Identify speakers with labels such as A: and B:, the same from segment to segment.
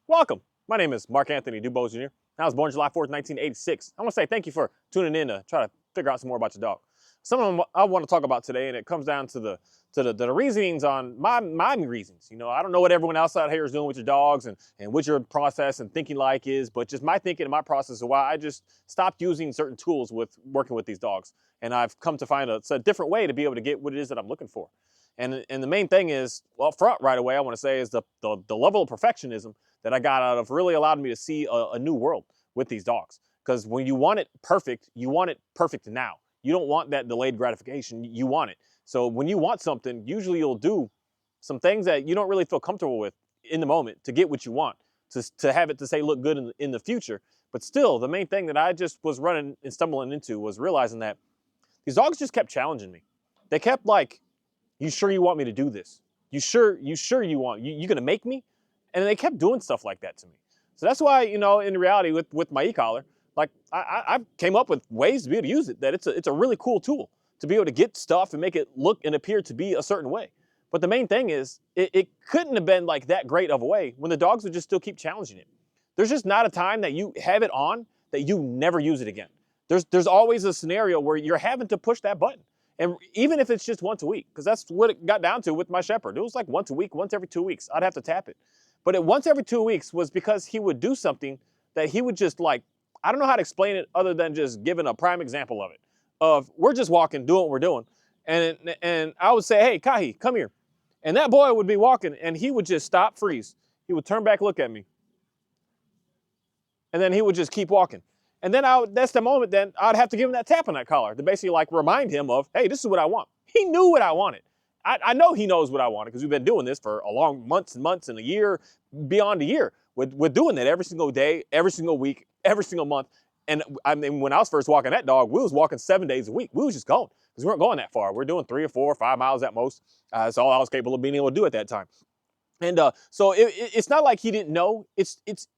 A: Welcome. My name is Mark Anthony Dubose Jr. I was born July 4th, 1986. I want to say thank you for tuning in to try to figure out some more about your dog. Some of them I want to talk about today, and it comes down to the reasonings on my reasons. You know, I don't know what everyone else out here is doing with your dogs and what your process and thinking like is, but just my thinking and my process of why I just stopped using certain tools with working with these dogs. And I've come to find a different way to be able to get what it is that I'm looking for. And the main thing is, well, up front right away, I want to say is the level of perfectionism that I got out of really allowed me to see a new world with these dogs. Because when you want it perfect now. You don't want that delayed gratification. You want it. So when you want something, usually you'll do some things that you don't really feel comfortable with in the moment to get what you want, to have it to say look good in the future. But still, the main thing that I just was running and stumbling into was realizing that these dogs just kept challenging me. They kept like, you sure you want me to do this? You sure you want, you gonna make me? And they kept doing stuff like that to me. So that's why, you know, in reality with my e-collar, like I came up with ways to be able to use it, that it's a really cool tool to be able to get stuff and make it look and appear to be a certain way. But the main thing is it couldn't have been like that great of a way when the dogs would just still keep challenging it. There's just not a time that you have it on that you never use it again. There's always a scenario where you're having to push that button. And even if it's just once a week, because that's what it got down to with my shepherd. It was like once a week, once every 2 weeks, I'd have to tap it. But once every 2 weeks was because he would do something that he would just like, I don't know how to explain it other than just giving a prime example of it. Of we're just walking, doing what we're doing. And I would say, hey, Kahi, come here. And that boy would be walking and he would just stop, freeze. He would turn back, look at me. And then he would just keep walking. And then that's the moment then I'd have to give him that tap on that collar to basically like remind him of, hey, this is what I want. He knew what I wanted. I know he knows what I wanted because we've been doing this for a long months and months and a year, beyond a year. We're doing that every single day, every single week, every single month. And I mean, when I was first walking that dog, we was walking 7 days a week. We was just going because we weren't going that far. We're doing 3 or 4 or 5 miles at most. That's all I was capable of being able to do at that time. And so it's not like he didn't know.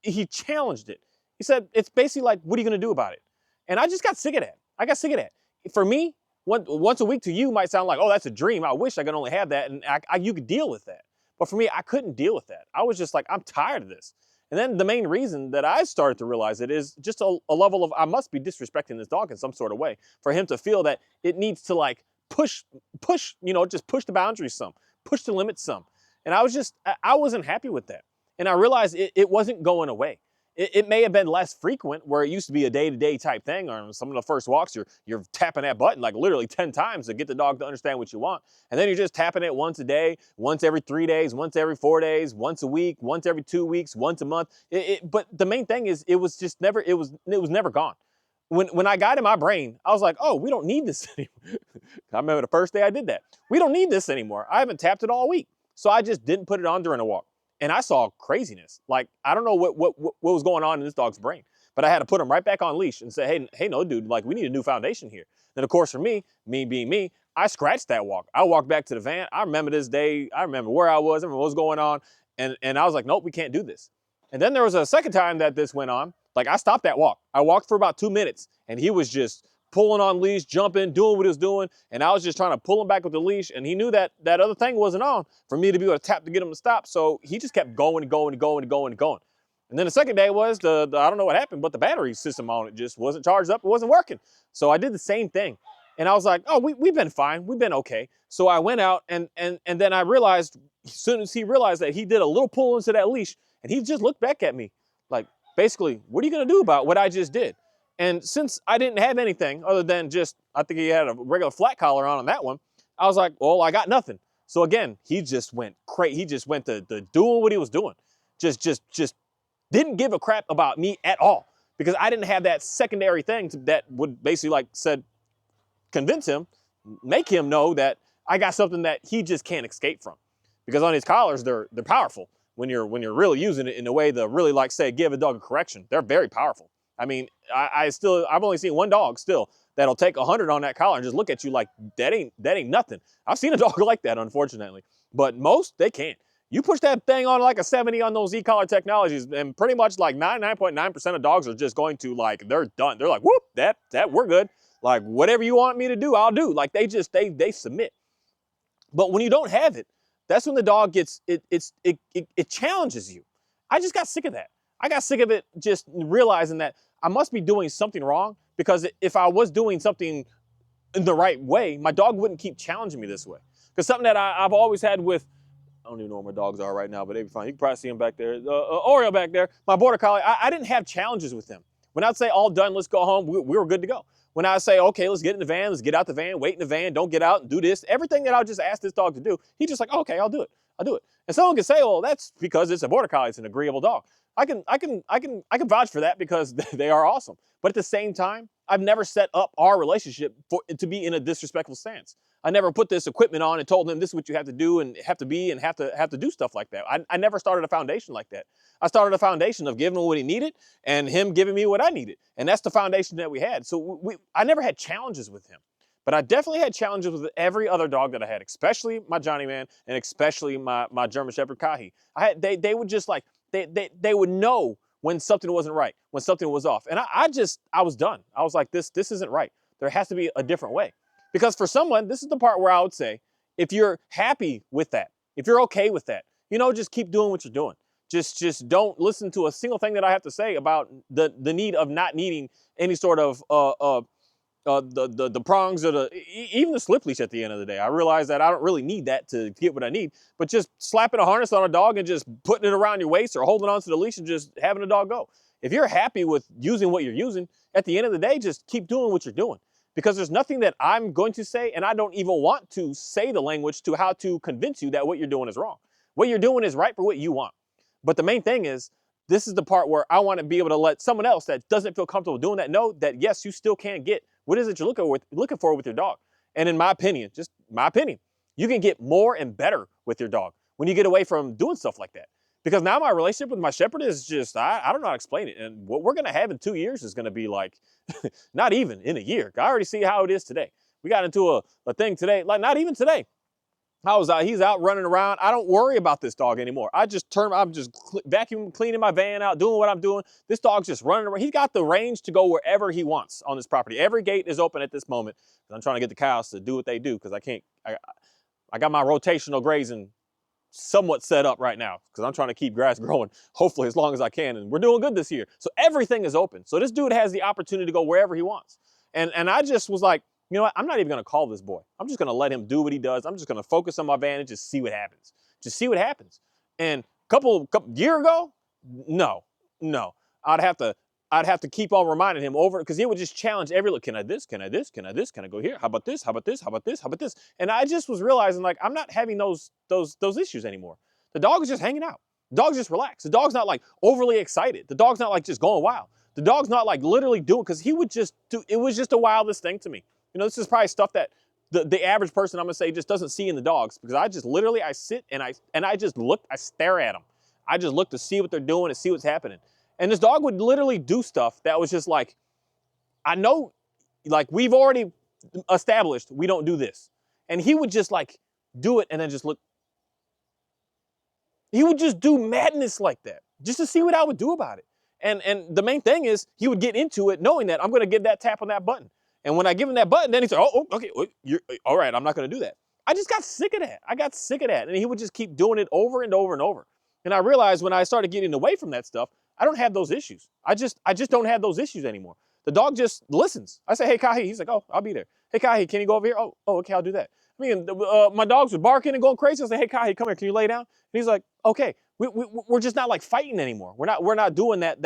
A: He challenged it. He said, it's basically like, what are you going to do about it? And I just got sick of that. I got sick of that. For me, once a week to you might sound like, oh, that's a dream. I wish I could only have that. And you could deal with that. But for me, I couldn't deal with that. I was just like, I'm tired of this. And then the main reason that I started to realize it is just a level of, I must be disrespecting this dog in some sort of way for him to feel that it needs to like push, just push the boundaries some, push the limits some. And I wasn't happy with that. And I realized it wasn't going away. It may have been less frequent where it used to be a day-to-day type thing, or some of the first walks, you're tapping that button like literally 10 times to get the dog to understand what you want. And then you're just tapping it once a day, once every 3 days, once every 4 days, once a week, once every 2 weeks, once a month. But the main thing is it was never gone. When I got in my brain, I was like, oh, we don't need this anymore. I remember the first day I did that. We don't need this anymore. I haven't tapped it all week. So I just didn't put it on during a walk. And I saw craziness. Like, I don't know what was going on in this dog's brain, but I had to put him right back on leash and say, hey, no, dude, like we need a new foundation here. Then of course for me being me, I scratched that walk. I walked back to the van. I remember this day. I remember where I was. I remember what was going on. And I was like, nope, we can't do this. And then there was a second time that this went on. Like I stopped that walk. I walked for about 2 minutes and he was just pulling on leash, jumping, doing what he was doing. And I was just trying to pull him back with the leash. And he knew that that other thing wasn't on for me to be able to tap to get him to stop. So he just kept going and going and going and going and going. And then the second day was I don't know what happened, but the battery system on it just wasn't charged up. It wasn't working. So I did the same thing. And I was like, oh, we've been fine. We've been okay. So I went out and then I realized, as soon as he realized that he did a little pull into that leash and he just looked back at me like, basically, what are you going to do about what I just did? And since I didn't have anything other than just, I think he had a regular flat collar on that one, I was like, well, I got nothing. So again, he just went crazy. He just went to doing what he was doing. Just didn't give a crap about me at all because I didn't have that secondary thing that would basically like convince him, make him know that I got something that he just can't escape from. Because on his collars, they're powerful when you're really using it in a way to really like say, give a dog a correction. They're very powerful. I mean, I've only seen one dog still that'll take 100 on that collar and just look at you like that ain't nothing. I've seen a dog like that, unfortunately, but most they can't. You push that thing on like a 70 on those e-collar technologies, and pretty much like 99.9% of dogs are just going to like, they're done. They're like, whoop, that we're good. Like whatever you want me to do, I'll do. Like they submit. But when you don't have it, that's when the dog gets it challenges you. I just got sick of that. I got sick of it just realizing that I must be doing something wrong, because if I was doing something in the right way, my dog wouldn't keep challenging me this way. Because something that I've always had with, I don't even know where my dogs are right now, but they'd be fine. You can probably see them back there. Oreo back there, my border collie, I didn't have challenges with him. When I'd say all done, let's go home, we were good to go. When I say, okay, let's get in the van, let's get out the van, wait in the van, don't get out and do this, everything that I would just ask this dog to do, he's just like, okay, I'll do it. I'll do it. And someone can say, well, that's because it's a border collie, it's an agreeable dog. I can vouch for that because they are awesome. But at the same time, I've never set up our relationship to be in a disrespectful stance. I never put this equipment on and told them this is what you have to do and have to be and have to do stuff like that. I never started a foundation like that. I started a foundation of giving him what he needed and him giving me what I needed. And that's the foundation that we had. So I never had challenges with him. But I definitely had challenges with every other dog that I had, especially my Johnny Man and especially my German Shepherd Kahi. They would just like, they would know when something wasn't right, when something was off. And I was done. I was like, this isn't right. There has to be a different way. Because for someone, this is the part where I would say, if you're happy with that, if you're okay with that, just keep doing what you're doing. Just don't listen to a single thing that I have to say about the need of not needing any sort of the prongs or even the slip leash at the end of the day. I realize that I don't really need that to get what I need, but just slapping a harness on a dog and just putting it around your waist or holding onto the leash and just having a dog go. If you're happy with using what you're using, at the end of the day, just keep doing what you're doing. Because there's nothing that I'm going to say, and I don't even want to say the language to how to convince you that what you're doing is wrong. What you're doing is right for what you want. But the main thing is, this is the part where I want to be able to let someone else that doesn't feel comfortable doing that know that, yes, you still can get what is it you're looking for with your dog. And in my opinion, just my opinion, you can get more and better with your dog when you get away from doing stuff like that. Because now my relationship with my shepherd is just, I don't know how to explain it. And what we're going to have in 2 years is going to be like, not even in a year. I already see how it is today. We got into a thing today, like not even today. He's out running around. I don't worry about this dog anymore. I'm just vacuuming, cleaning my van out, doing what I'm doing. This dog's just running around. He's got the range to go wherever he wants on this property. Every gate is open at this moment. I'm trying to get the cows to do what they do because I got my rotational grazing somewhat set up right now because I'm trying to keep grass growing, hopefully as long as I can. And we're doing good this year. So everything is open. So this dude has the opportunity to go wherever he wants. And I just was like, you know what? I'm not even going to call this boy. I'm just going to let him do what he does. I'm just going to focus on my van and just see what happens. Just see what happens. And couple year ago, no. I'd have to keep on reminding him over because he would just challenge every look. Can I this? Can I this? Can I this? Can I go here? How about this? How about this? How about this? How about this? And I just was realizing like I'm not having those issues anymore. The dog is just hanging out. The dog's just relaxed. The dog's not like overly excited. The dog's not like just going wild. The dog's not like literally doing because he would just do. It was just the wildest thing to me. This is probably stuff that the average person, I'm gonna say, just doesn't see in the dogs because I just literally I sit and I just look, I stare at them. I just look to see what they're doing and see what's happening. And this dog would literally do stuff that was just like, I know, like we've already established we don't do this. And he would just like do it and then just look. He would just do madness like that just to see what I would do about it. And the main thing is he would get into it knowing that I'm gonna give that tap on that button. And when I give him that button, then he said, oh, okay, you're all right, I'm not going to do that. I just got sick of that. I got sick of that. And he would just keep doing it over and over and over. And I realized when I started getting away from that stuff, I don't have those issues. I just don't have those issues anymore. The dog just listens. I say, hey, Kahi. He's like, oh, I'll be there. Hey, Kahi, can you go over here? Oh, okay, I'll do that. I mean, my dogs were barking and going crazy. I say, hey, Kahi, come here. Can you lay down? And he's like, okay. We're just not like fighting anymore. We're not doing that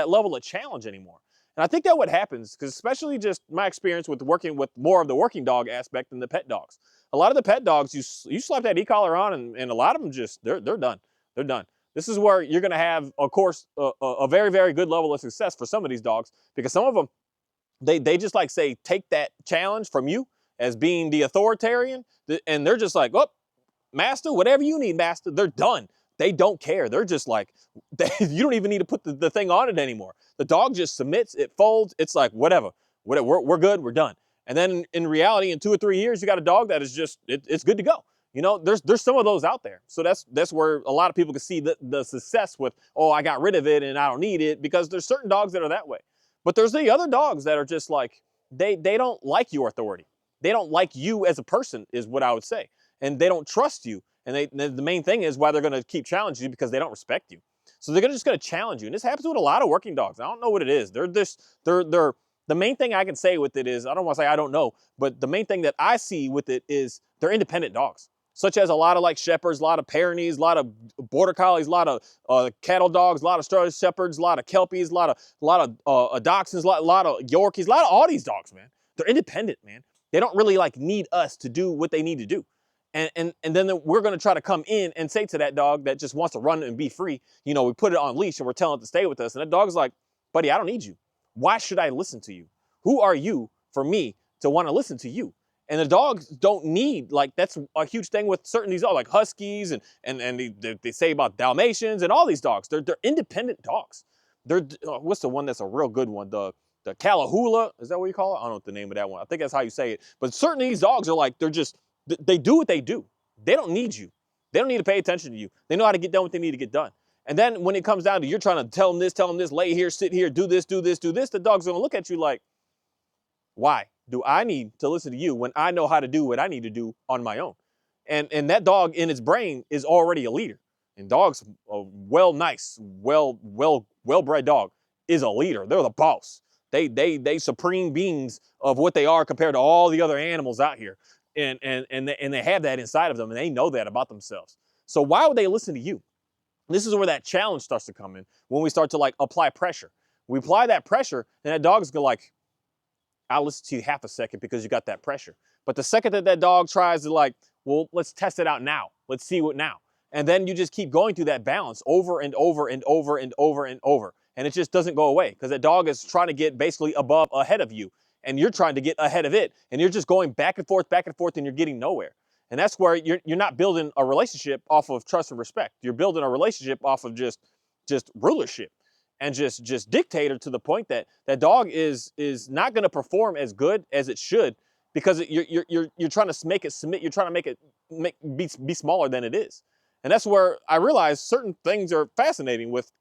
A: level of challenge anymore. And I think that what happens, because especially just my experience with working with more of the working dog aspect than the pet dogs. A lot of the pet dogs, you slap that e-collar on and a lot of them just, they're done. They're done. This is where you're going to have, of course, a very, very good level of success for some of these dogs because some of them, they just like say, take that challenge from you as being the authoritarian and they're just like, oh, master, whatever you need, master, they're done. They don't care. They're just like, you don't even need to put the thing on it anymore. The dog just submits, it folds. It's like, whatever, we're good, we're done. And then in reality, in 2 or 3 years, you got a dog that is just, it's good to go. There's some of those out there. So that's where a lot of people can see the success with, oh, I got rid of it and I don't need it because there's certain dogs that are that way. But there's the other dogs that are just like, they don't like your authority. They don't like you as a person is what I would say. And they don't trust you. And the main thing is why they're going to keep challenging you because they don't respect you. So they're just gonna challenge you. And this happens with a lot of working dogs. I don't know what it is. They're the main thing I can say with it is, I don't want to say I don't know, but the main thing that I see with it is they're independent dogs, such as a lot of like shepherds, a lot of Pyrenees, a lot of border collies, a lot of cattle dogs, a lot of straw shepherds, a lot of kelpies, a lot of dachshunds, a lot of Yorkies, a lot of all these dogs, man. They're independent, man. They don't really like need us to do what they need to do. And then we're going to try to come in and say to that dog that just wants to run and be free, you know, we put it on leash and we're telling it to stay with us. And that dog's like, buddy, I don't need you. Why should I listen to you? Who are you for me to want to listen to you? And the dogs don't need, like, that's a huge thing with certain these dogs, like Huskies and they say about Dalmatians and all these dogs. They're independent dogs. What's the one that's a real good one? The Callahoola, is that what you call it? I don't know what the name of that one. I think that's how you say it. But certainly these dogs are like, they do what they do. They don't need you. They don't need to pay attention to you. They know how to get done what they need to get done. And then when it comes down to you're trying to tell them this, lay here, sit here, do this, the dog's gonna look at you like, why do I need to listen to you when I know how to do what I need to do on my own? And that dog in its brain is already a leader. And dogs, a well-bred dog is a leader. They're the boss. They supreme beings of what they are compared to all the other animals out here. And they have that inside of them, and they know that about themselves. So why would they listen to you? This is where that challenge starts to come in, when we start to like apply pressure. We apply that pressure, and that dog's go like, I'll listen to you half a second because you got that pressure. But the second that dog tries to like, well, let's test it out now. Let's see what now. And then you just keep going through that balance over and over and over and over and over. And it just doesn't go away because that dog is trying to get basically ahead of you. And you're trying to get ahead of it. And you're just going back and forth, and you're getting nowhere. And that's where you're not building a relationship off of trust and respect. You're building a relationship off of just rulership and just dictator, to the point that that dog is not going to perform as good as it should because you're trying to make it submit. You're trying to make it be smaller than it is. And that's where I realize certain things are fascinating with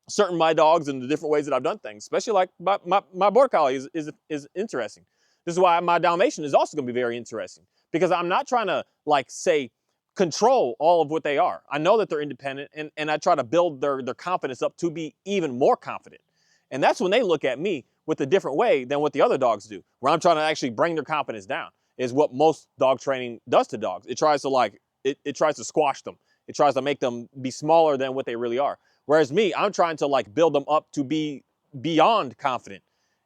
A: certain my dogs and the different ways that I've done things, especially like my border collie is interesting. This is why my Dalmatian is also going to be very interesting, because I'm not trying to like say control all of what they are. I know that they're independent, and I try to build their confidence up to be even more confident. And that's when they look at me with a different way than what the other dogs do, where I'm trying to actually bring their confidence down, is what most dog training does to dogs. It tries to like, it tries to squash them. It tries to make them be smaller than what they really are. Whereas me, I'm trying to like build them up to be beyond confident.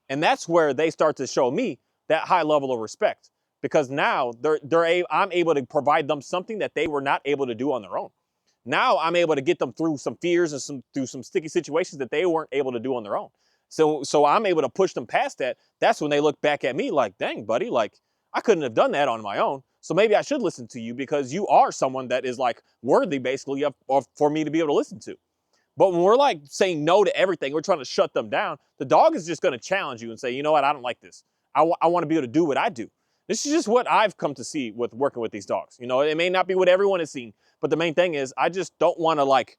A: And that's where they start to show me that high level of respect, because now I'm able to provide them something that they were not able to do on their own. Now I'm able to get them through some fears and through some sticky situations that they weren't able to do on their own. So I'm able to push them past that. That's when they look back at me like, dang, buddy, like I couldn't have done that on my own. So maybe I should listen to you because you are someone that is like worthy basically of for me to be able to listen to. But when we're like saying no to everything, we're trying to shut them down, the dog is just going to challenge you and say, you know what, I don't like this. I want to be able to do what I do. This is just what I've come to see with working with these dogs. You know, it may not be what everyone has seen, but the main thing is I just don't want to like,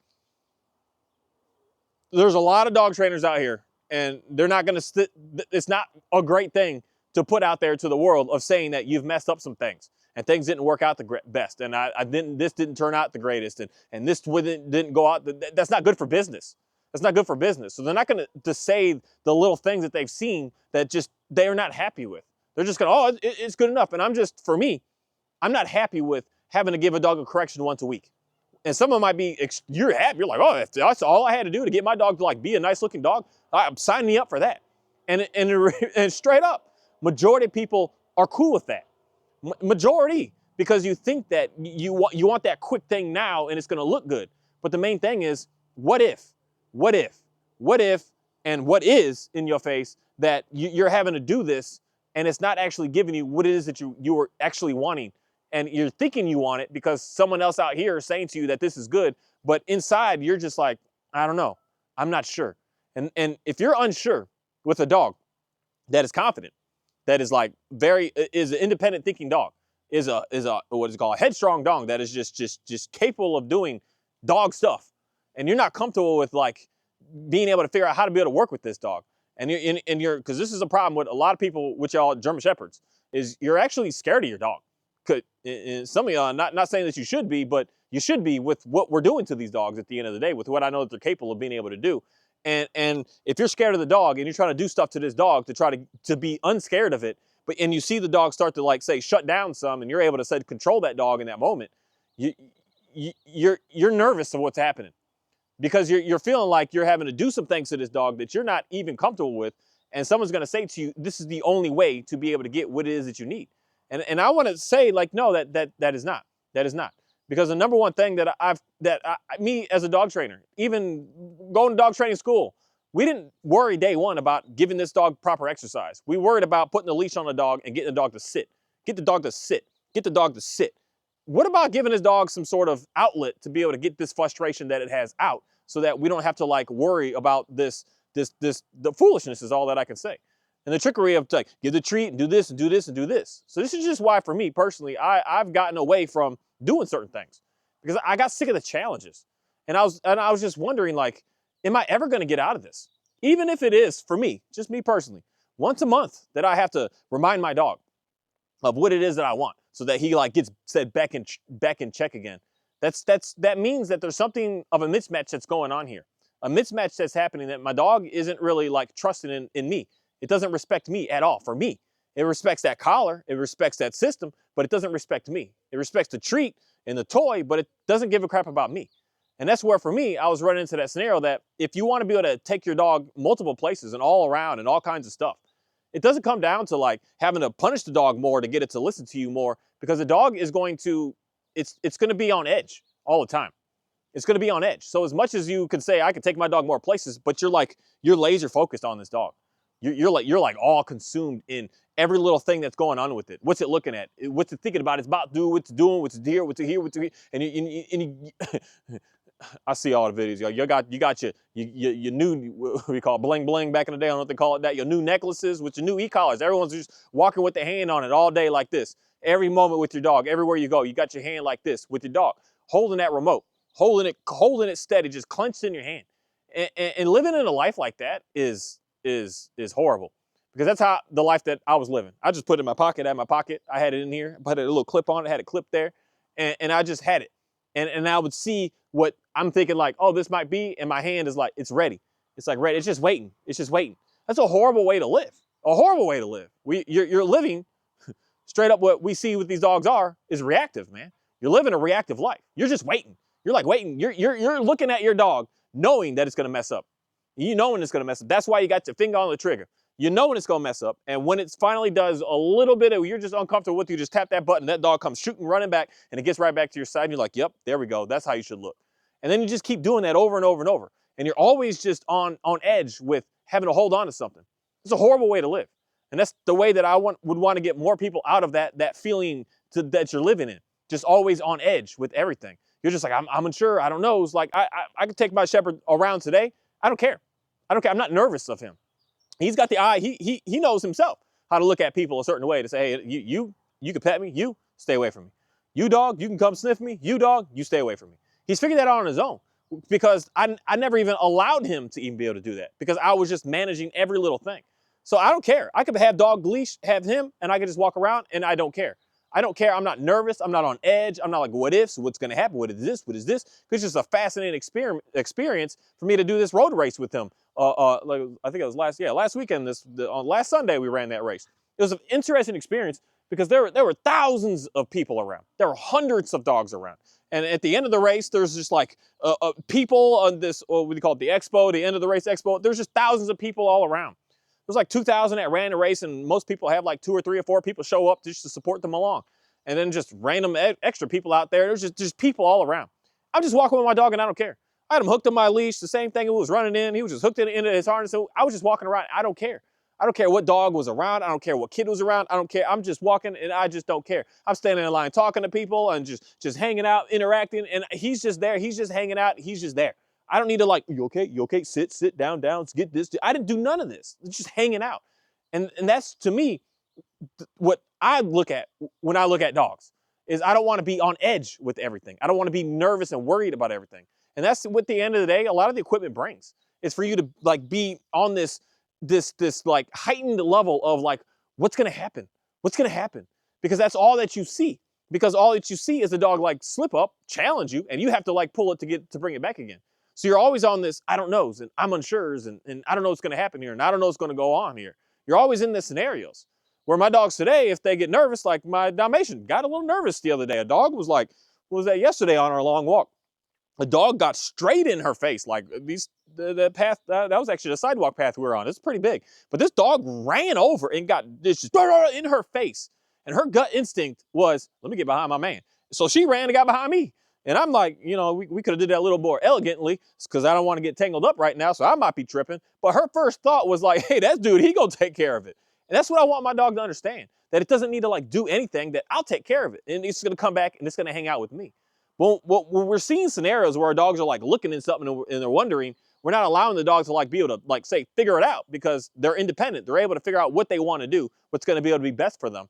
A: there's a lot of dog trainers out here, and they're not going to, it's not a great thing to put out there to the world of saying that you've messed up some things and things didn't work out the best. And this didn't turn out the greatest. And this didn't go out. That's not good for business. That's not good for business. So they're not going to say the little things that they've seen that just they're not happy with. They're just going, oh, it's good enough. And for me, I'm not happy with having to give a dog a correction once a week. And someone might be, you're happy. You're like, oh, if that's all I had to do to get my dog to like be a nice looking dog, sign me up for that. And straight up, majority of people are cool with that. Majority, because you think that you want that quick thing now and it's going to look good. But the main thing is, what if, and what is in your face that you're having to do this and it's not actually giving you what it is that you were actually wanting. And you're thinking you want it because someone else out here is saying to you that this is good, but inside you're just like, I don't know, I'm not sure. And if you're unsure with a dog that is confident, that is like is an independent thinking dog, is a what is called a headstrong dog that is just capable of doing dog stuff, and you're not comfortable with like being able to figure out how to be able to work with this dog, and you're because this is a problem with a lot of people, which are German Shepherds, is you're actually scared of your dog. Some of y'all, not saying that you should be, but You should be with what we're doing to these dogs at the end of the day, with what I know that they're capable of being able to do. And if you're scared of the dog and you're trying to do stuff to this dog to try to be unscared of it, and you see the dog start to, like, say, shut down some, and you're able to, say, control that dog in that moment, you're nervous of what's happening, because you're feeling like you're having to do some things to this dog that you're not even comfortable with, and someone's going to say to you, this is the only way to be able to get what it is that you need. And I want to say, like, no, that is not. That is not. Because the number one thing me as a dog trainer, even going to dog training school, we didn't worry day one about giving this dog proper exercise. We worried about putting the leash on the dog and getting the dog to sit. Get the dog to sit. Get the dog to sit. What about giving this dog some sort of outlet to be able to get this frustration that it has out, so that we don't have to, like, worry about the foolishness is all that I can say. And the trickery of, like, give the treat and do this and do this and do this. So this is just why, for me personally, I've gotten away from doing certain things, because I got sick of the challenges. And I was just wondering, like, am I ever going to get out of this? Even if it is, for me, just me personally, once a month that I have to remind my dog of what it is that I want, so that he, like, gets said back in check again. That means that there's something of a mismatch that's going on here. A mismatch that's happening, that my dog isn't really, like, trusting in me. It doesn't respect me at all. For me, it respects that collar, it respects that system, but it doesn't respect me. It respects the treat and the toy, but it doesn't give a crap about me. And that's where, for me, I was running into that scenario that if you want to be able to take your dog multiple places and all around and all kinds of stuff, it doesn't come down to, like, having to punish the dog more to get it to listen to you more, because the dog is going to, it's going to be on edge all the time. It's going to be on edge. So as much as you can say, I can take my dog more places, but you're laser focused on this dog. You're like all consumed in every little thing that's going on with it. What's it looking at? What's it thinking about? It's about to do, what's it doing, what's it here, what's it here, what's it here. And you I see all the videos. You got your new, what we call it, bling bling back in the day. I don't know what they call it that. Your new necklaces with your new Ecollars. Everyone's just walking with their hand on it all day like this. Every moment with your dog, everywhere you go, you got your hand like this with your dog, holding that remote, holding it steady, just clenched in your hand. And living in a life like that is horrible, because that's how the life that I was living. I just put it in my pocket. I had my pocket. I had it in here. Put a little clip on it. Had it clipped there, and I just had it. And I would see what I'm thinking, like, oh, this might be, and my hand is like, it's ready. It's like ready. It's just waiting. It's just waiting. That's a horrible way to live. A horrible way to live. You're living straight up. What we see with these dogs is reactive, man. You're living a reactive life. You're just waiting. You're like waiting. You're looking at your dog, knowing that it's gonna mess up. You know when it's gonna mess up. That's why you got your finger on the trigger. You know when it's gonna mess up, and when it finally does a little bit of, you're just uncomfortable with, you just tap that button, that dog comes shooting, running back, and it gets right back to your side, and you're like, yep, there we go. That's how you should look. And then you just keep doing that over and over and over, and you're always just on edge with having to hold on to something. It's a horrible way to live, and that's the way that I would want to get more people out of that feeling that you're living in, just always on edge with everything. You're just like, I'm unsure. I don't know. It's like I could take my shepherd around today. I don't care. I don't care. I'm not nervous of him. He's got the eye. He knows himself how to look at people a certain way to say, hey, you can pet me. You stay away from me. You dog, you can come sniff me. You dog, you stay away from me. He's figured that out on his own, because I never even allowed him to even be able to do that, because I was just managing every little thing. So I don't care. I could have dog leash, have him, and I could just walk around, and I don't care. I don't care. I'm not nervous. I'm not on edge. I'm not like, what ifs? What's going to happen? What is this? What is this? It's just a fascinating experience for me to do this road race with him. Like, I think it was last weekend. On last Sunday we ran that race. It was an interesting experience, because there were thousands of people around. There were hundreds of dogs around. And at the end of the race, there's just like people on this, what do you call it, the expo, the end of the race expo. There's just thousands of people all around. There's like 2,000 that ran the race, and most people have like 2 or 3 or 4 people show up just to support them along. And then just random extra people out there. There's just people all around. I'm just walking with my dog, and I don't care. I had him hooked on my leash, the same thing. It was running in. He was just hooked into his harness. So I was just walking around. I don't care. I don't care what dog was around. I don't care what kid was around. I don't care. I'm just walking, and I just don't care. I'm standing in line talking to people and just hanging out, interacting. And he's just there. He's just hanging out. He's just there. I don't need to, like, you okay? You okay? Sit down. Let's get this. I didn't do none of this. It's just hanging out. And that's, to me, what I look at when I look at dogs, is I don't want to be on edge with everything. I don't want to be nervous and worried about everything. And that's what, at the end of the day, a lot of the equipment brings. Is for you to, like, be on this like heightened level of, like, what's going to happen? What's going to happen? Because that's all that you see. because all that you see is the dog like slip up, challenge you, and you have to like pull it to bring it back again. So you're always on this, I don't knows, and I'm unsures, and I don't know what's going to happen here, and I don't know what's going to go on here. You're always in the scenarios. Where my dogs today, if they get nervous, like my Dalmatian got a little nervous the other day. A dog was like, what was that yesterday on our long walk? A dog got straight in her face, like the path, that was actually the sidewalk path we were on. It's pretty big. But this dog ran over and got this just in her face. And her gut instinct was, let me get behind my man. So she ran and got behind me. And I'm like, you know, we could have did that a little more elegantly because I don't want to get tangled up right now, so I might be tripping. But her first thought was like, hey, that dude, he gonna take care of it. And that's what I want my dog to understand, that it doesn't need to like do anything, that I'll take care of it. And it's gonna come back and it's gonna hang out with me. Well, when we're seeing scenarios where our dogs are like looking at something and they're wondering, we're not allowing the dog to like be able to like say, figure it out, because they're independent. They're able to figure out what they want to do, what's gonna be able to be best for them.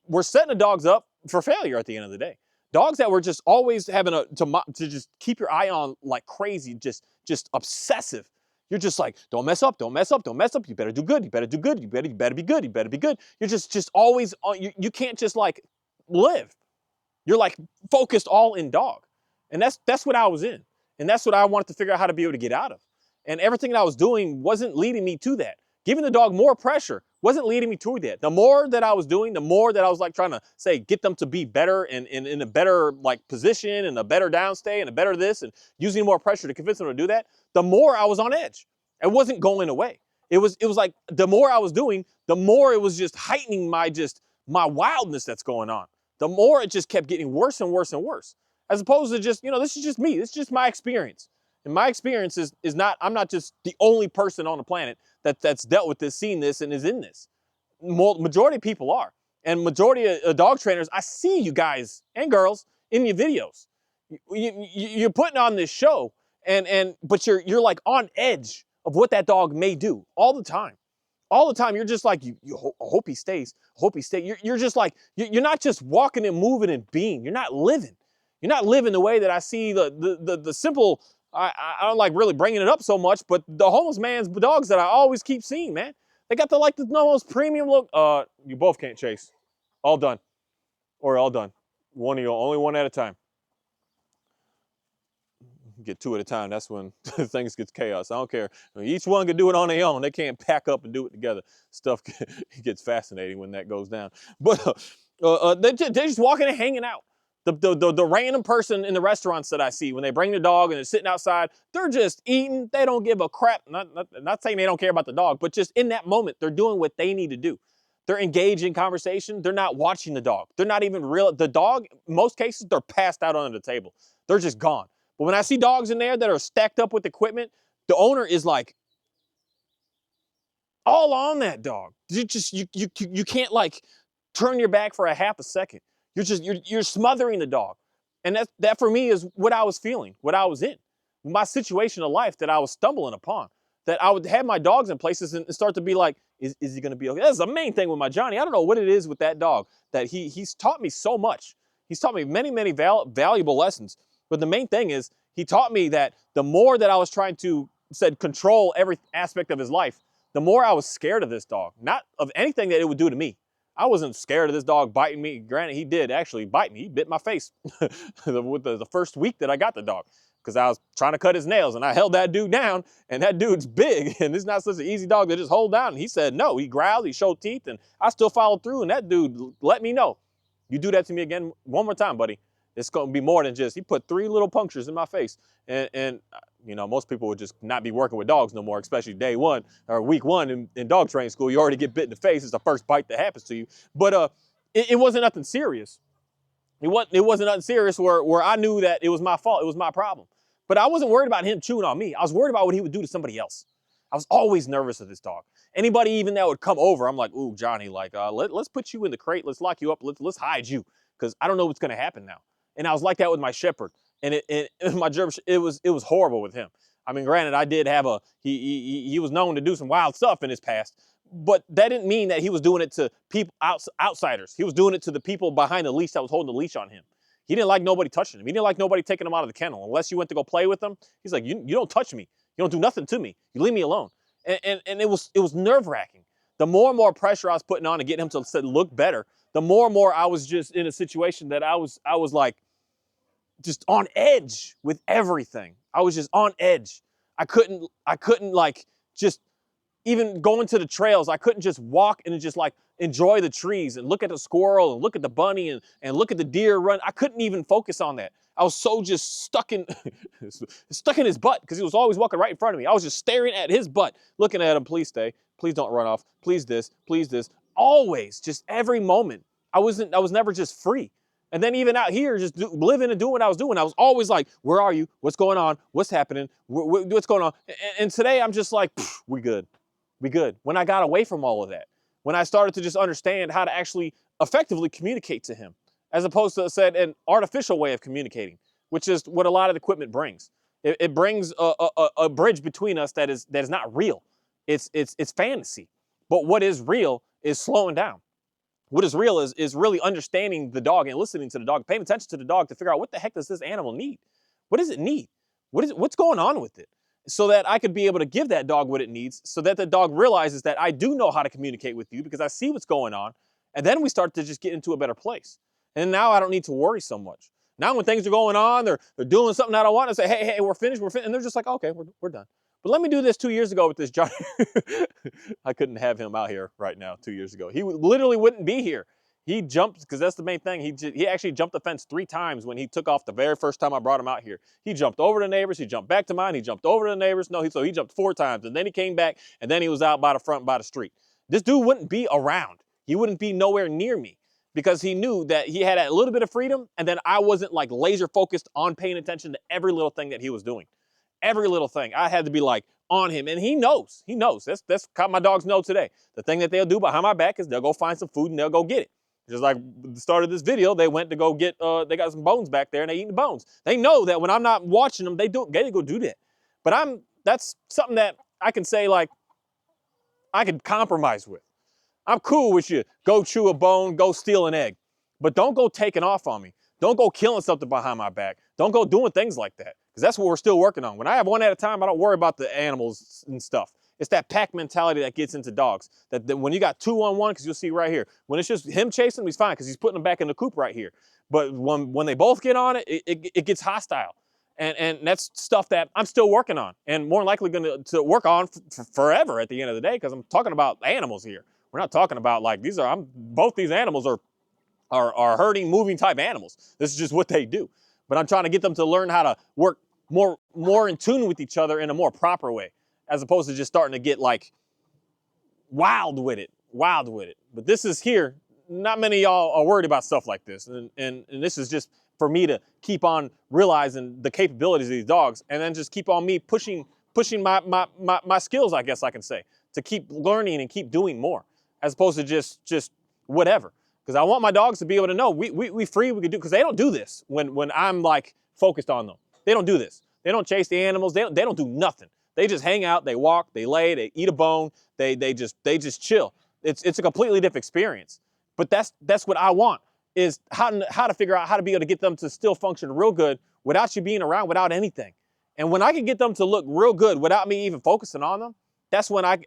A: We're setting the dogs up for failure at the end of the day. Dogs that were just always having to just keep your eye on like crazy, just obsessive. You're just like, don't mess up, don't mess up, don't mess up. You better do good, you better do good, you better be good, you better be good. You're just always on, you can't just like live. You're like focused all in dog. And that's what I was in. And that's what I wanted to figure out how to be able to get out of. And everything that I was doing wasn't leading me to that. Giving the dog more pressure wasn't leading me to that. The more that I was doing, the more that I was like trying to say, get them to be better and in a better like position and a better downstay and a better this, and using more pressure to convince them to do that, the more I was on edge. It wasn't going away. It was like the more I was doing, the more it was just heightening my wildness that's going on. The more it just kept getting worse and worse and worse. As opposed to just, you know, this is just me. This is just my experience. And my experience is not, I'm not just the only person on the planet that's dealt with this, seen this, and is in this. Majority of people are. And majority of dog trainers, I see you guys and girls in your videos. You're putting on this show, but you're like on edge of what that dog may do all the time. All the time, you're just like, I hope he stays. I hope he stays. You're just like, you're not just walking and moving and being. You're not living. You're not living the way that I see the simple, I don't like really bringing it up so much, but the homeless man's dogs that I always keep seeing, man. They got the most premium look. You both can't chase. All done. Or all done. One of you, only one at a time. Get two at a time, that's when things get chaos. I don't care. Each one can do it on their own. They can't pack up and do it together. Stuff gets fascinating when that goes down. But they're just walking and hanging out. The random person in the restaurants that I see, when they bring the dog and they're sitting outside, they're just eating. They don't give a crap. Not saying they don't care about the dog, but just in that moment, they're doing what they need to do. They're engaged in conversation. They're not watching the dog. They're not even real. The dog, in most cases, they're passed out under the table. They're just gone. But when I see dogs in there that are stacked up with equipment, the owner is like all on that dog. You can't like turn your back for a half a second. You're smothering the dog. And that for me is what I was feeling, what I was in. My situation of life that I was stumbling upon. That I would have my dogs in places and start to be like, is he gonna be okay? That's the main thing with my Johnny. I don't know what it is with that dog, that he's taught me so much. He's taught me many, many valuable lessons. But the main thing is, he taught me that the more that I was trying to control every aspect of his life, the more I was scared of this dog, not of anything that it would do to me. I wasn't scared of this dog biting me. Granted, he did actually bite me. He bit my face with the first week that I got the dog, because I was trying to cut his nails and I held that dude down, and that dude's big and it's not such an easy dog to just hold down. And he said no. He growled, he showed teeth, and I still followed through, and that dude let me know, you do that to me again one more time, buddy, it's going to be more than just, he put 3 little punctures in my face. And you know, most people would just not be working with dogs no more, especially day one or week one in dog training school. You already get bit in the face. It's the first bite that happens to you. But it wasn't nothing serious. It wasn't nothing serious where I knew that it was my fault. It was my problem. But I wasn't worried about him chewing on me. I was worried about what he would do to somebody else. I was always nervous of this dog. Anybody even that would come over, I'm like, ooh, Johnny, like, let's put you in the crate. Let's lock you up. Let's hide you, because I don't know what's going to happen now. And I was like that with my shepherd, and my German, it was horrible with him. I mean, granted, I did have he was known to do some wild stuff in his past, but that didn't mean that he was doing it to people, outsiders. He was doing it to the people behind the leash that was holding the leash on him. He didn't like nobody touching him. He didn't like nobody taking him out of the kennel unless you went to go play with him. He's like, you don't touch me. You don't do nothing to me. You leave me alone. And it was nerve-wracking. The more and more pressure I was putting on to get him to look better, the more and more I was just in a situation that I was like just on edge with everything. I was just on edge. I couldn't like just even going to the trails. I couldn't just walk and just like enjoy the trees and look at the squirrel and look at the bunny and look at the deer run. I couldn't even focus on that. I was so just stuck in stuck in his butt because he was always walking right in front of me. I was just staring at his butt, looking at him. Please stay. Please don't run off. Please this. Please this. Always, just every moment. I was never just free. And then even out here, just living and doing what I was doing, I was always like, where are you? What's going on? What's happening? What's going on? And today I'm just like, we good. We good. When I got away from all of that, when I started to just understand how to actually effectively communicate to him, as opposed to, said, an artificial way of communicating, which is what a lot of the equipment brings. It brings a bridge between us that is not real. It's fantasy. But what is real is slowing down. What is real is really understanding the dog and listening to the dog, paying attention to the dog to figure out what the heck does this animal need? What does it need? What's going on with it? So that I could be able to give that dog what it needs, so that the dog realizes that I do know how to communicate with you because I see what's going on. And then we start to just get into a better place. And now I don't need to worry so much. Now when things are going on, they're doing something I don't want to say, hey, we're finished. And they're just like, okay, we're done. But let me do this 2 years ago with this Johnny. I couldn't have him out here right now 2 years ago. He literally wouldn't be here. He jumped, because that's the main thing. He actually jumped the fence 3 times when he took off the very first time I brought him out here. He jumped over the neighbors. He jumped back to mine. He jumped over to the neighbors. No, so he jumped 4 times. And then he came back, and then he was out by the front by the street. This dude wouldn't be around. He wouldn't be nowhere near me because he knew that he had a little bit of freedom, and then I wasn't like laser focused on paying attention to every little thing that he was doing. Every little thing. I had to be like on him, and he knows. He knows. That's how my dogs know today. The thing that they'll do behind my back is they'll go find some food and they'll go get it. Just like the start of this video, they went to go get, they got some bones back there and they eating the bones. They know that when I'm not watching them, they go do that. But that's something that I can say, like, I can compromise with. I'm cool with you. Go chew a bone, go steal an egg. But don't go taking off on me. Don't go killing something behind my back. Don't go doing things like that. Because that's what we're still working on. When I have one at a time, I don't worry about the animals and stuff. It's that pack mentality that gets into dogs. That when you got 2 on 1, because you'll see right here, when it's just him chasing him, he's fine because he's putting them back in the coop right here. But when they both get on it, it gets hostile. And that's stuff that I'm still working on and more than likely going to work on forever at the end of the day, because I'm talking about animals here. We're not talking about like both these animals are herding, moving type animals. This is just what they do. But I'm trying to get them to learn how to work more in tune with each other in a more proper way, as opposed to just starting to get like wild with it. But this is here. Not many of y'all are worried about stuff like this. And this is just for me to keep on realizing the capabilities of these dogs, and then just keep on me pushing my skills, I guess I can say, to keep learning and keep doing more, as opposed to just whatever. Because I want my dogs to be able to know we free, we can do, because they don't do this when I'm like focused on them. They don't do this. They don't chase the animals. They don't do nothing. They just hang out, they walk, they lay, they eat a bone, they just chill. It's a completely different experience. But that's what I want, is how to figure out how to be able to get them to still function real good without you being around, without anything. And when I can get them to look real good without me even focusing on them, that's when I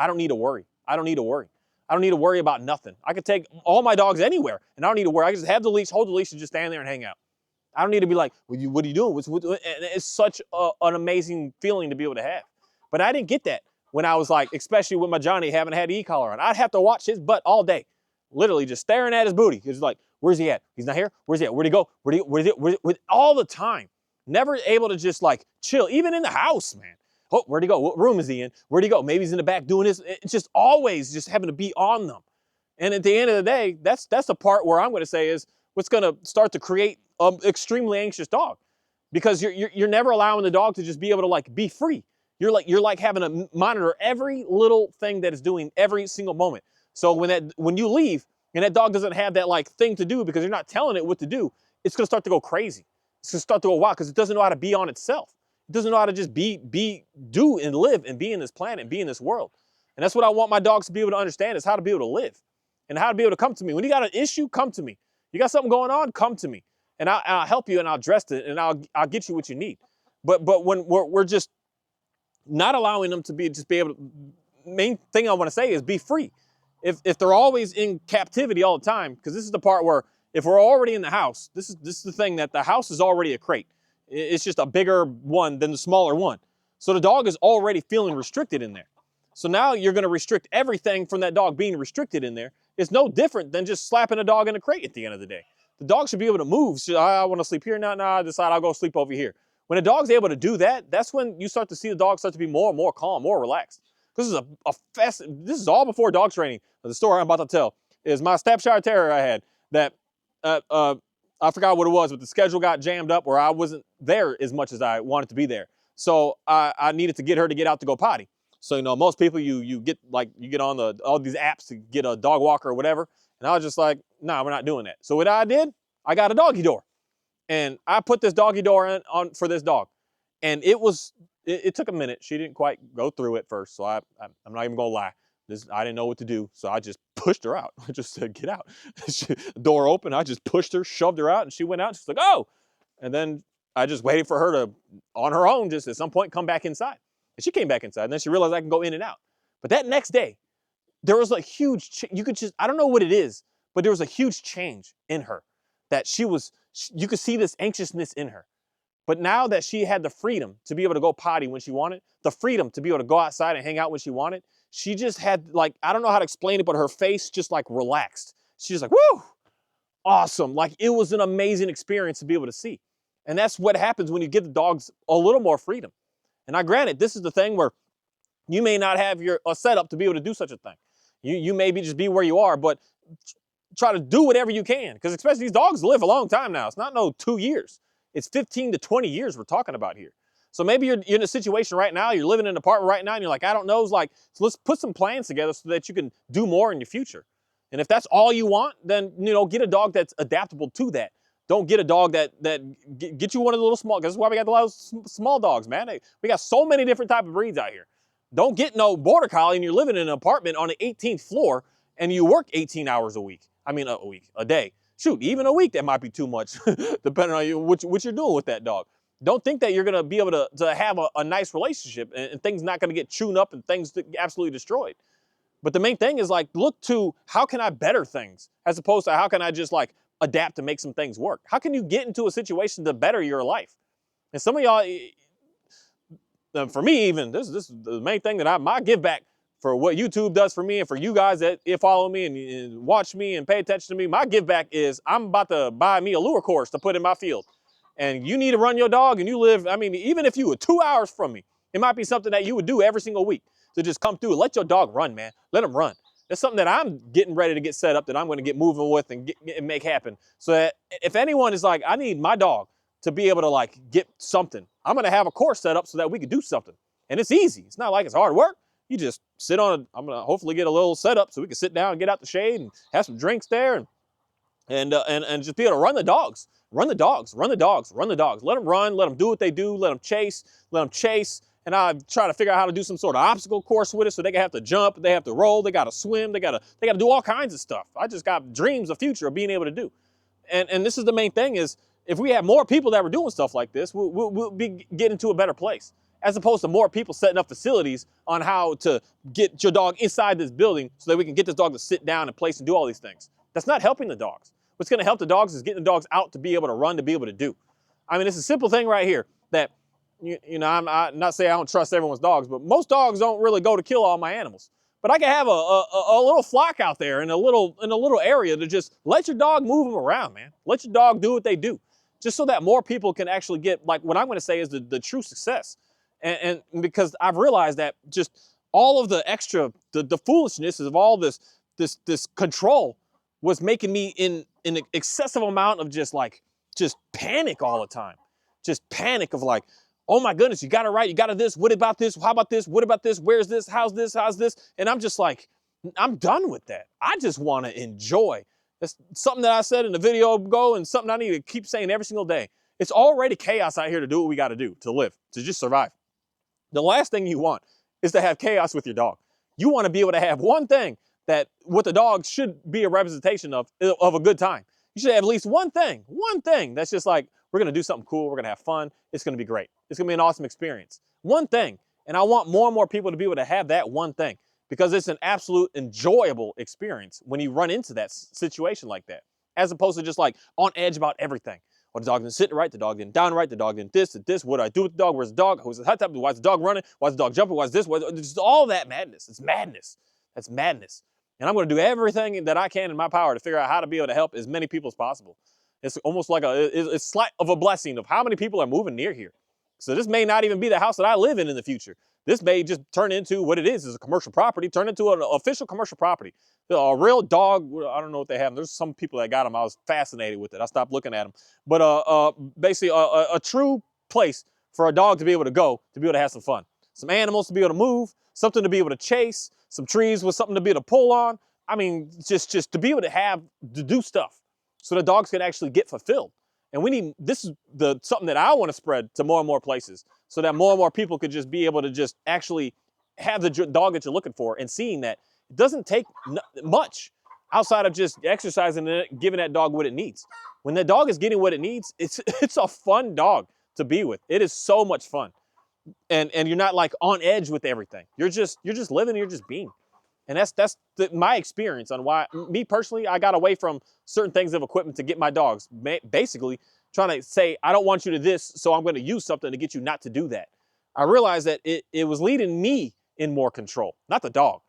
A: don't need to worry. I don't need to worry. I don't need to worry about nothing. I could take all my dogs anywhere and I don't need to worry. I can just have the leash, hold the leash, and just stand there and hang out. I don't need to be like, what are you doing? And it's such an amazing feeling to be able to have. But I didn't get that when I was like, especially with my Johnny having had the e-collar on. I'd have to watch his butt all day, literally just staring at his booty. He's like, where's he at? He's not here. Where's he at? Where'd he go? Where's it? All the time. Never able to just like chill, even in the house, man. Oh, where'd he go? What room is he in? Where'd he go? Maybe he's in the back doing this. It's just always just having to be on them. And at the end of the day, that's the part where I'm going to say is what's going to start to create an extremely anxious dog, because you're never allowing the dog to just be able to like be free. You're like having to monitor every little thing that is doing every single moment. So when you leave and that dog doesn't have that like thing to do because you're not telling it what to do, it's going to start to go crazy. It's going to start to go wild because it doesn't know how to be on itself. It doesn't know how to just do and live and be in this planet and be in this world. And that's what I want my dogs to be able to understand, is how to be able to live and how to be able to come to me. When you got an issue, come to me. You got something going on, come to me. And I'll help you and I'll address it and I'll get you what you need. But when we're just not allowing them to be able to, main thing I want to say is be free. if they're always in captivity all the time, because this is the part where if we're already in the house, this is the thing, that the house is already a crate. It's just a bigger one than the smaller one. So the dog is already feeling restricted in there. So now you're going to restrict everything from that dog being restricted in there. It's no different than just slapping a dog in a crate at the end of the day. The dog should be able to move. So I want to sleep here now. I decide I'll go sleep over here. When a dog's able to do that, that's when you start to see the dog start to be more and more calm, more relaxed. This is all before dog training. The story I'm about to tell is my Staffordshire Terrier I had that I forgot what it was, but the schedule got jammed up where I wasn't there as much as I wanted to be there. So I needed to get her to get out to go potty. So, you know, most people, you get on all these apps to get a dog walker or whatever. And I was just like, nah, we're not doing that. So what I did, I got a doggy door. And I put this doggy door on for this dog. And it took a minute. She didn't quite go through it first. So I'm not even gonna lie. I didn't know what to do. So I just pushed her out. I just said, get out. Door open, I just pushed her, shoved her out, and she went out. She's like, oh. And then I just waited for her to, on her own, just at some point come back inside. And she came back inside, and then she realized I can go in and out. But that next day, there was a huge, I don't know what it is, but there was a huge change in her. That you could see this anxiousness in her. But now that she had the freedom to be able to go potty when she wanted, the freedom to be able to go outside and hang out when she wanted, she just had, like, I don't know how to explain it, but her face just like relaxed. She's like, woo, awesome. Like, it was an amazing experience to be able to see. And that's what happens when you give the dogs a little more freedom. And granted, this is the thing where you may not have a setup to be able to do such a thing. You maybe just be where you are, but try to do whatever you can. Because especially these dogs live a long time now. It's not no 2 years. It's 15 to 20 years we're talking about here. So maybe you're in a situation right now, you're living in an apartment right now, and you're like, I don't know. It's like, so let's put some plans together so that you can do more in your future. And if that's all you want, then, you know, get a dog that's adaptable to that. Don't get a dog get you one of the little small, because that's why we got a lot of small dogs, man. We got so many different type of breeds out here. Don't get no border collie and you're living in an apartment on the 18th floor and you work 18 hours a week. I mean, a day. Shoot, even a week, that might be too much, depending on what you're doing with that dog. Don't think that you're going to be able to have a nice relationship and things not going to get chewed up and things absolutely destroyed. But the main thing is, like, look to how can I better things as opposed to how can I just, like, adapt to make some things work. How can you get into a situation to better your life? And some of y'all, for me even, this is the main thing that my give back for what YouTube does for me and for you guys that follow me and watch me and pay attention to me, my give back is I'm about to buy me a lure course to put in my field. And you need to run your dog and you live, I mean, even if you were 2 hours from me, it might be something that you would do every single week to just come through and let your dog run, man. Let him run. That's something that I'm getting ready to get set up that I'm going to get moving with and make happen. So that if anyone is like, I need my dog to be able to, like, get something, I'm going to have a course set up so that we can do something. And it's easy. It's not like it's hard work. You just sit on I'm going to hopefully get a little setup so we can sit down and get out the shade and have some drinks there and just be able to run the dogs. Run the dogs, run the dogs, run the dogs. Let them run, let them do what they do, let them chase. And I try to figure out how to do some sort of obstacle course with it so they can have to jump, they have to roll, they got to swim, they got to do all kinds of stuff. I just got dreams of future of being able to do. And this is the main thing is if we have more people that were doing stuff like this, we'll be getting to a better place. As opposed to more people setting up facilities on how to get your dog inside this building so that we can get this dog to sit down and place and do all these things. That's not helping the dogs. What's going to help the dogs is getting the dogs out to be able to run, to be able to do. I mean, it's a simple thing right here that, you know, I'm not saying I don't trust everyone's dogs, but most dogs don't really go to kill all my animals. But I can have a little flock out there in a little area to just let your dog move them around, man. Let your dog do what they do. Just so that more people can actually get, like, what I'm going to say is the true success. And because I've realized that just all of the extra, the foolishness of all this control was making me in an excessive amount of just panic all the time. Just panic of like, oh my goodness, you got it right. You got it this. What about this? How about this? What about this? Where's this? How's this? How's this? And I'm just like, I'm done with that. I just want to enjoy. That's something that I said in the video ago and something I need to keep saying every single day. It's already chaos out here to do what we got to do, to live, to just survive. The last thing you want is to have chaos with your dog. You want to be able to have one thing that what the dog should be a representation of a good time. You should have at least one thing that's just like, we're going to do something cool. We're going to have fun. It's going to be great. It's going to be an awesome experience. One thing. And I want more and more people to be able to have that one thing. because it's an absolute enjoyable experience when you run into that situation like that, as opposed to just like on edge about everything. Well, the dog didn't sit right, the dog didn't down right, the dog didn't this, what do I do with the dog? Where's the dog? Who's the hot tub? Why's the dog running? Why's the dog jumping? Why's this? Just all that madness. It's madness. That's madness. And I'm going to do everything that I can in my power to figure out how to be able to help as many people as possible. It's almost like it's slight of a blessing of how many people are moving near here. So this may not even be the house that I live in the future. This may just turn into what it is a commercial property, turn into an official commercial property. A real dog, I don't know what they have. There's some people that got them. I was fascinated with it. I stopped looking at them. But basically a true place for a dog to be able to go, to be able to have some fun. Some animals to be able to move, something to be able to chase, some trees with something to be able to pull on. I mean, just to be able to do stuff so the dogs can actually get fulfilled. And this is something that I want to spread to more and more places so that more and more people could just be able to just actually have the dog that you're looking for, and seeing that it doesn't take much outside of just exercising it, giving that dog what it needs. When the dog is getting what it needs, it's a fun dog to be with. It is so much fun. And you're not like on edge with everything. You're just living, you're just being. And that's my experience on why, me personally, I got away from certain things of equipment to get my dogs. Basically, trying to say, I don't want you to this, so I'm going to use something to get you not to do that. I realized that it was leading me in more control, not the dog.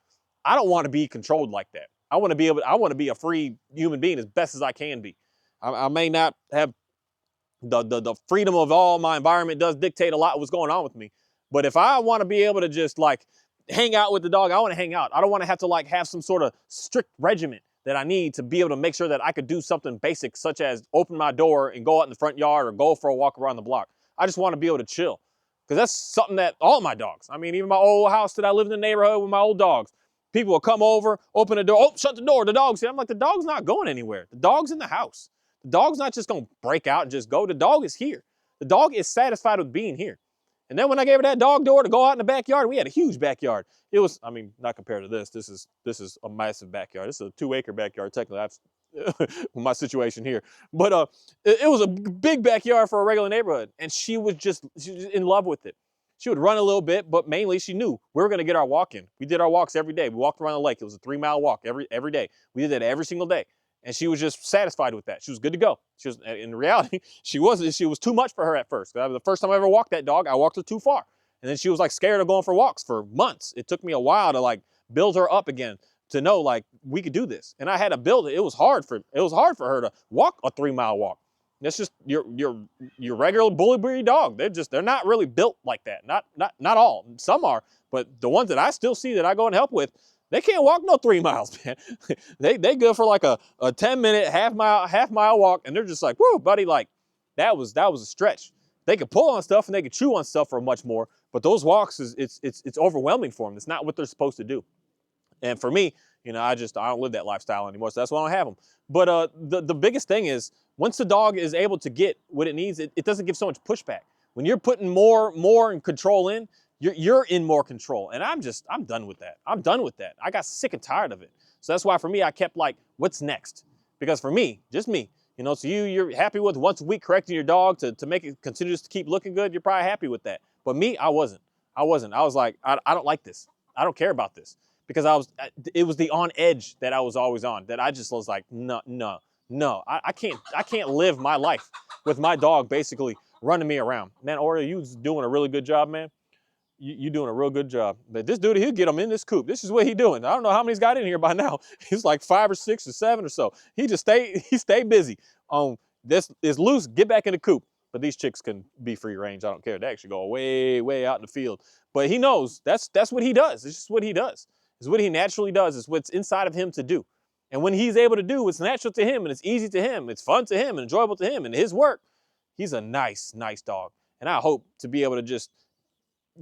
A: I don't want to be controlled like that. I want to be a free human being as best as I can be. I may not have the freedom of all my environment does dictate a lot of what's going on with me. But if I want to be able to just like hang out with the dog, I want to hang out. I don't want to have to like have some sort of strict regimen that I need to be able to make sure that I could do something basic, such as open my door and go out in the front yard or go for a walk around the block. I just want to be able to chill, because that's something that all my dogs, I mean, even my old house that I lived in the neighborhood with my old dogs, people will come over, open the door, oh, shut the door, the dog's here. I'm like, the dog's not going anywhere. The dog's in the house. The dog's not just going to break out and just go. The dog is here. The dog is satisfied with being here. And then when I gave her that dog door to go out in the backyard, we had a huge backyard. It was, I mean, not compared to this. This is a massive backyard. This is a 2-acre backyard, technically. That's my situation here. But it was a big backyard for a regular neighborhood. And she was in love with it. She would run a little bit, but mainly she knew we were going to get our walk in. We did our walks every day. We walked around the lake. It was a 3-mile walk every day. We did that every single day. And she was just satisfied with that. She was good to go. She was, in reality, she was too much for her at first. The first time I ever walked that dog, I walked her too far. And then she was like scared of going for walks for months. It took me a while to like build her up again to know like we could do this. And I had to build it. It was hard for her to walk a 3-mile walk. That's just your regular bully breed dog. They're not really built like that. Not all. Some are, but the ones that I still see that I go and help with, they can't walk no 3 miles, man. they go for like a 10-minute, half mile walk, and they're just like, whoa, buddy, like that was a stretch. They could pull on stuff and they could chew on stuff for much more, but those walks it's overwhelming for them. It's not what they're supposed to do. And for me, you know, I don't live that lifestyle anymore, so that's why I don't have them. But the biggest thing is, once the dog is able to get what it needs, it doesn't give so much pushback. When you're putting more in control in, you're in more control. And I'm done with that. I'm done with that. I got sick and tired of it. So that's why for me, I kept like, what's next? Because for me, just me, you know, so you're happy with once a week correcting your dog to make it continue to keep looking good. You're probably happy with that. But me, I wasn't. I was like, I don't like this. I don't care about this. Because it was the on edge that I was always on, that I just was like, no. I can't live my life with my dog basically running me around. Man, Oreo, you doing a really good job, man. You doing a real good job. But this dude, he'll get him in this coop. This is what he's doing. I don't know how many he's got in here by now. He's like 5 or 6 or 7 or so. He stayed busy. This is loose, get back in the coop. But these chicks can be free range. I don't care. They actually go way, way out in the field. But he knows that's what he does. It's just what he does. It's what he naturally does. It's what's inside of him to do. And when he's able to do what's natural to him and it's easy to him, it's fun to him and enjoyable to him and his work, he's a nice dog. And I hope to be able to just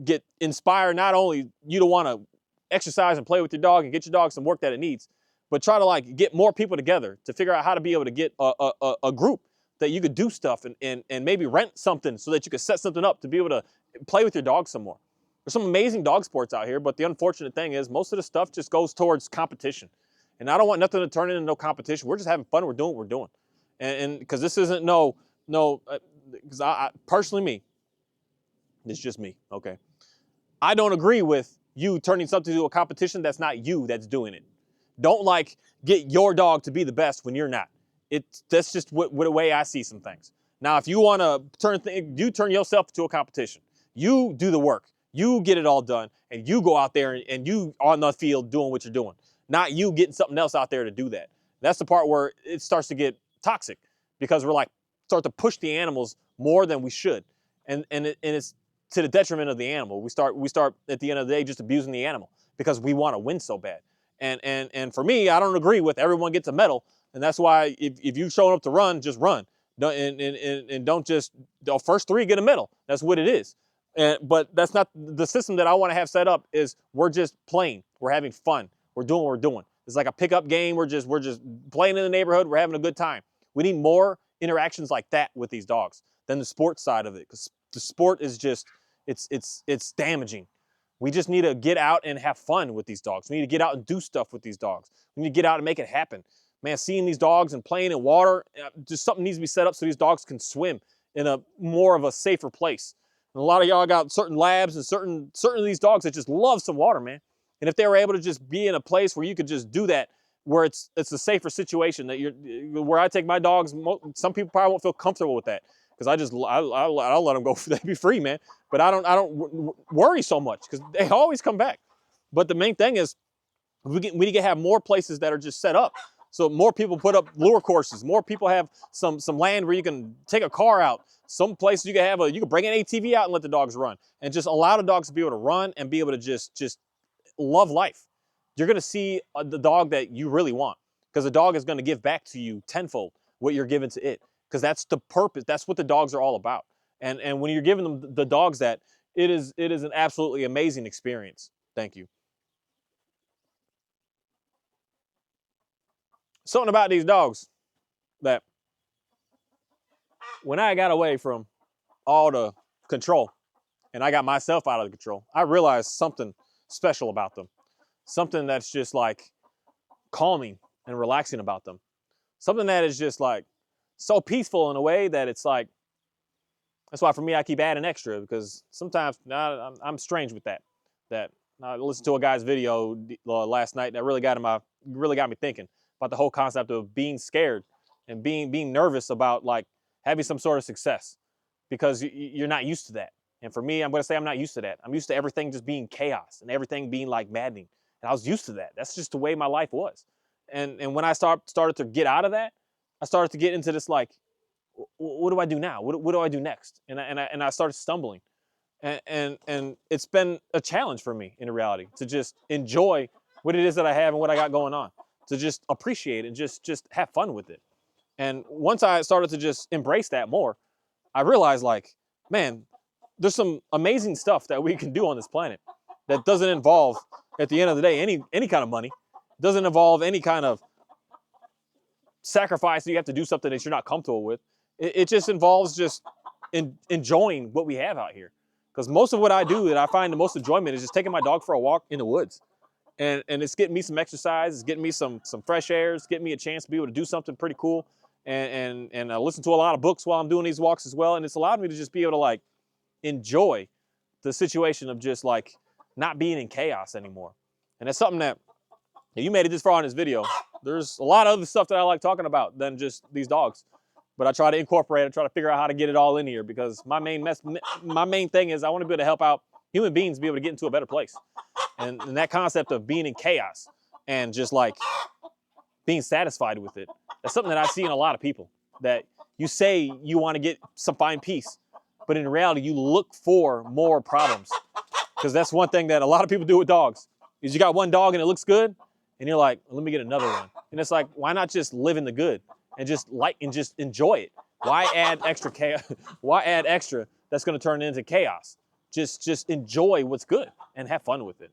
A: get inspired, not only you to want to exercise and play with your dog and get your dog some work that it needs, but try to like get more people together to figure out how to be able to get a group that you could do stuff and maybe rent something so that you could set something up to be able to play with your dog some more. There's some amazing dog sports out here, but the unfortunate thing is most of the stuff just goes towards competition. And I don't want nothing to turn into no competition. We're just having fun. We're doing what we're doing. And because this isn't because personally me, it's just me, okay? I don't agree with you turning something into a competition that's not you that's doing it. Don't like get your dog to be the best when you're not. That's just the way I see some things. Now, if you want to you turn yourself into a competition. You do the work. You get it all done, and you go out there and you on the field doing what you're doing. Not you getting something else out there to do that. That's the part where it starts to get toxic because we're like start to push the animals more than we should, and it's to the detriment of the animal. We start at the end of the day just abusing the animal because we want to win so bad. And for me, I don't agree with everyone gets a medal, and that's why if you showing up to run, just run. And don't just the first 3 get a medal. That's what it is. But that's not the system that I want to have set up. Is we're just playing, we're having fun, we're doing what we're doing. It's like a pickup game. We're just playing in the neighborhood. We're having a good time. We need more interactions like that with these dogs than the sports side of it, because the sport is just it's damaging. We just need to get out and have fun with these dogs. We need to get out and do stuff with these dogs. We need to get out and make it happen. Man, seeing these dogs and playing in water, just something needs to be set up so these dogs can swim in a more of a safer place. And a lot of y'all got certain labs and certain of these dogs that just love some water, man. And if they were able to just be in a place where you could just do that, where it's a safer situation, that where I take my dogs, some people probably won't feel comfortable with that because I'll let them go. They be free, man. But I don't worry so much because they always come back. But the main thing is we need to have more places that are just set up. So more people put up lure courses. More people have some land where you can take a car out. Some places you can bring an ATV out and let the dogs run, and just allow the dogs to be able to run and be able to just love life. You're going to see the dog that you really want, because the dog is going to give back to you tenfold what you're giving to it, because that's the purpose. That's what the dogs are all about. And when you're giving them the dogs that, it is an absolutely amazing experience. Thank you. Something about these dogs that when I got away from all the control and I got myself out of the control, I realized something special about them. Something that's just like calming and relaxing about them. Something that is just like so peaceful in a way that it's like, that's why for me, I keep adding extra, because sometimes I'm strange with that. That I listened to a guy's video last night that really got me thinking about the whole concept of being scared and being nervous about like having some sort of success, because you're not used to that. And for me, I'm going to say I'm not used to that. I'm used to everything just being chaos and everything being like maddening. And I was used to that. That's just the way my life was. And when I started to get out of that, I started to get into this like, what do I do now? What do I do next? And I started stumbling. And it's been a challenge for me in reality to just enjoy what it is that I have and what I got going on, to just appreciate it and just have fun with it. And once I started to just embrace that more, I realized like, man, there's some amazing stuff that we can do on this planet that doesn't involve, at the end of the day, any kind of money. Doesn't involve any kind of sacrifice that you have to do something that you're not comfortable with. It just involves just enjoying what we have out here. Because most of what I do that I find the most enjoyment is just taking my dog for a walk in the woods. And it's getting me some exercise, it's getting me some fresh air, it's getting me a chance to be able to do something pretty cool. And I listen to a lot of books while I'm doing these walks as well. And it's allowed me to just be able to like enjoy the situation of just like not being in chaos anymore. And that's something that, you made it this far in this video. There's a lot of other stuff that I like talking about than just these dogs. But I try to incorporate, I try to figure out how to get it all in here, because my main thing is I want to be able to help out human beings be able to get into a better place. And that concept of being in chaos and just like being satisfied with it, that's something that I see in a lot of people, that you say you want to find peace, but in reality, you look for more problems. Because that's one thing that a lot of people do with dogs, is you got one dog and it looks good, and you're like, let me get another one. And it's like, why not just live in the good and just enjoy it? Why add extra chaos? Why add extra that's going to turn into chaos? Just enjoy what's good and have fun with it.